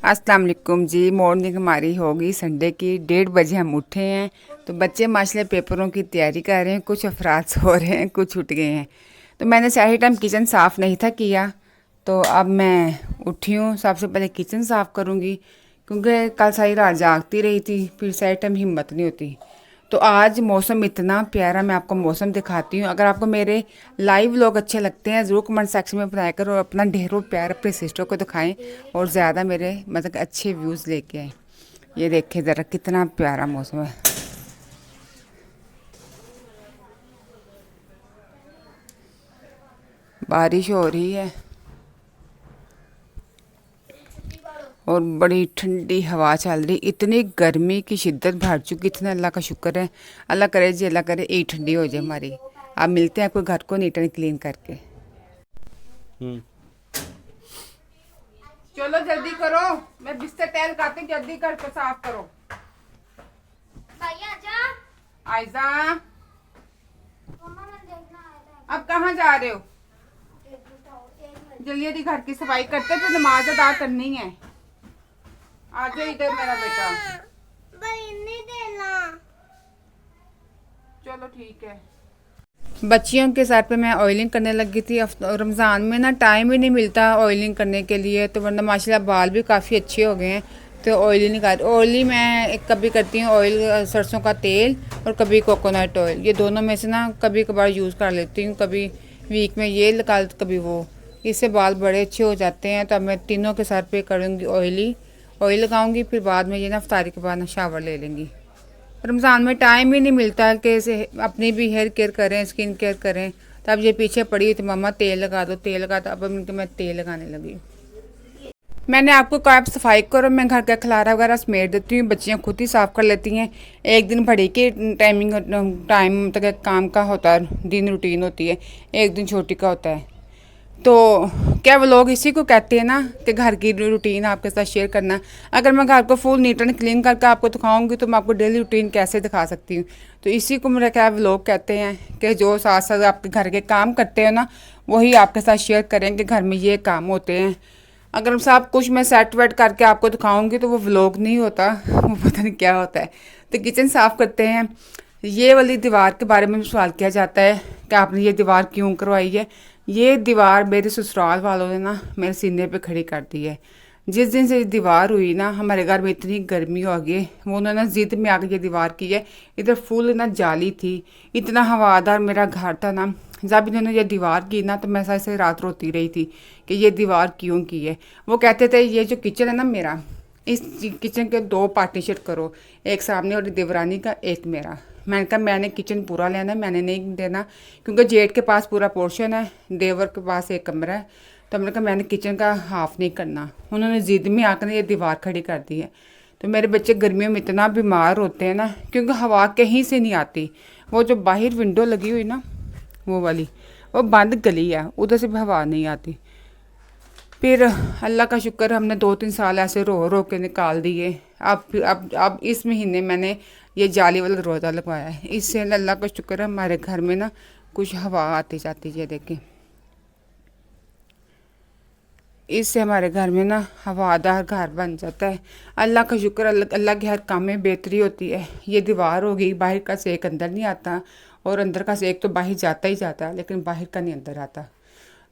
अस्सलाम वालेकुम जी। मॉर्निंग हमारी होगी संडे की, 1:30 बजे हम उठे हैं। तो बच्चे माशाल्लाह पेपरों की तैयारी कर रहे हैं, कुछ अफराद सो रहे हैं, कुछ उठ गए हैं। तो मैंने सही टाइम किचन साफ़ नहीं था किया, तो अब मैं उठी हूँ। सबसे पहले किचन साफ़ करूँगी क्योंकि कल सारी रात जागती रही थी, फिर सही टाइम हिम्मत नहीं होती। तो आज मौसम इतना प्यारा, मैं आपको मौसम दिखाती हूँ। अगर आपको मेरे लाइव व्लॉग अच्छे लगते हैं ज़रूर कमेंट सेक्शन में बताया करो और अपना ढेरों प्यार अपने सिस्टर को दिखाएं और ज़्यादा मेरे मतलब अच्छे व्यूज़ लेके आएँ। ये देखें ज़रा कितना प्यारा मौसम है। बारिश हो रही है और बड़ी ठंडी हवा चल रही। इतनी गर्मी की शिद्दत बढ़ चुकी, इतना अल्लाह का शुक्र है। अल्लाह करे जी, अल्लाह करे यही ठंडी हो जाए हमारी। अब मिलते हैं आपको घर को नीट एंड क्लीन करके। चलो जल्दी करो, मैं बिस्तर तैयार करती हूँ, जल्दी घर को साफ करो। आयजा अब कहाँ जा रहे हो? जल्दी जल्दी घर की सफाई करते, फिर नमाज अदा करनी है। आ जाओ इधर मेरा बेटा। चलो ठीक है। बच्चियों के सर पे मैं ऑयलिंग करने लगी थी। रमज़ान में ना टाइम ही नहीं मिलता ऑयलिंग करने के लिए, तो वरना माशाल्लाह बाल भी काफ़ी अच्छे हो गए हैं। तो ऑयली निकाल ऑयली मैं कभी करती हूँ ऑयल सरसों का तेल और कभी कोकोनट ऑयल, ये दोनों में से ना कभी कभार यूज़ कर लेती हूँ। कभी वीक में ये निकाल, कभी वो, इससे बाल बड़े अच्छे हो जाते हैं। तो अब मैं तीनों के सर पे करूँगी ऑयल लगाऊंगी, फिर बाद में ये ना इफ्तारी के बाद ना शावर ले लेंगी। रमज़ान में टाइम ही नहीं मिलता कि अपनी भी हेयर केयर करें, स्किन केयर करें। तो अब ये पीछे पड़ी तो मम्मा तेल लगा दो, तेल लगा दो। अब मैं तेल लगाने लगी। मैंने आपको कहा आप सफाई करो, मैं घर का खलारा वगैरह समेट देती हूँ, बच्चियाँ खुद ही साफ़ कर लेती हैं। एक दिन भरी की टाइम तक काम का होता है, दिन रूटीन होती है, एक दिन छोटी का होता है। तो क्या वो लोग इसी को कहते हैं ना कि घर की रूटीन आपके साथ शेयर करना। अगर मैं घर को फुल नीट एंड क्लीन करके आपको दिखाऊंगी तो मैं आपको डेली रूटीन कैसे दिखा सकती हूँ। तो इसी को मेरा क्या लोग कहते हैं कि जो साथ साथ आपके घर के काम करते हो ना, वही आपके साथ शेयर करें कि घर में ये काम होते हैं। अगर सब कुछ मैं सेट वेट करके आपको दिखाऊंगी तो वो व्लॉग नहीं होता, वो पता नहीं क्या होता है। तो किचन साफ़ करते हैं। ये वाली दीवार के बारे में सवाल किया जाता है कि आपने ये दीवार क्यों करवाई है। ये दीवार मेरे ससुराल वालों ने ना मेरे सीने पे खड़ी कर दी है। जिस दिन से दीवार हुई ना, हमारे घर में इतनी गर्मी हो गई, वो उन्होंने ज़िद में आके ये दीवार की है। इधर फुल ना जाली थी, इतना हवादार मेरा घर था ना। जब इन्होंने ये दीवार की ना तो मैं ऐसे रात रोती रही थी कि ये दीवार क्यों की है। वो कहते थे ये जो किचन है ना मेरा, इस किचन के 2 पार्टीशन करो, एक सामने और देवरानी का, एक मेरा। मैंने कहा मैंने किचन पूरा लेना है, मैंने नहीं देना, क्योंकि जेठ के पास पूरा पोर्शन है, देवर के पास एक कमरा है। तो मैंने कहा मैंने किचन का हाफ नहीं करना। उन्होंने ज़िद में आकर ये दीवार खड़ी कर दी है। तो मेरे बच्चे गर्मियों में इतना बीमार होते हैं ना, क्योंकि हवा कहीं से नहीं आती। वो जो बाहर विंडो लगी हुई ना, वो वाली, वो बंद गली है, उधर से भी हवा नहीं आती। फिर अल्लाह का शुक्र हमने 2-3 साल ऐसे रो रो के निकाल दिए। अब इस महीने मैंने ये जाली वाला दरवाज़ा लगवाया है। इससे अल्लाह का शुक्र है हमारे घर में ना कुछ हवा आती जाती है। देखें, इससे हमारे घर में ना हवादार घर बन जाता है। अल्लाह का शुक्र, अल्लाह के हर काम में बेहतरी होती है। ये दीवार होगी, बाहर का सेक अंदर नहीं आता और अंदर का सेक तो बाहर जाता ही जाता है, लेकिन बाहर का नहीं अंदर आता।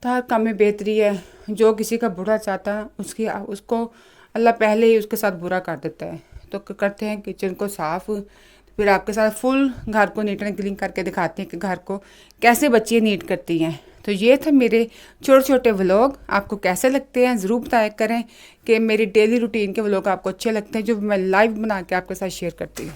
तो हर काम में बेहतरी है। जो किसी का बुरा चाहता है उसको अल्लाह पहले ही उसके साथ बुरा कर देता है। तो करते हैं किचन को साफ़, फिर आपके साथ फुल घर को नीट एंड क्लीन करके दिखाते हैं कि घर को कैसे बच्चियाँ नीट करती हैं। तो ये थे मेरे छोटे छोटे व्लॉग। आपको कैसे लगते हैं ज़रूर बताया करें कि मेरी डेली रूटीन के व्लॉग आपको अच्छे लगते हैं जो मैं लाइव बना के आपके साथ शेयर करती हूँ।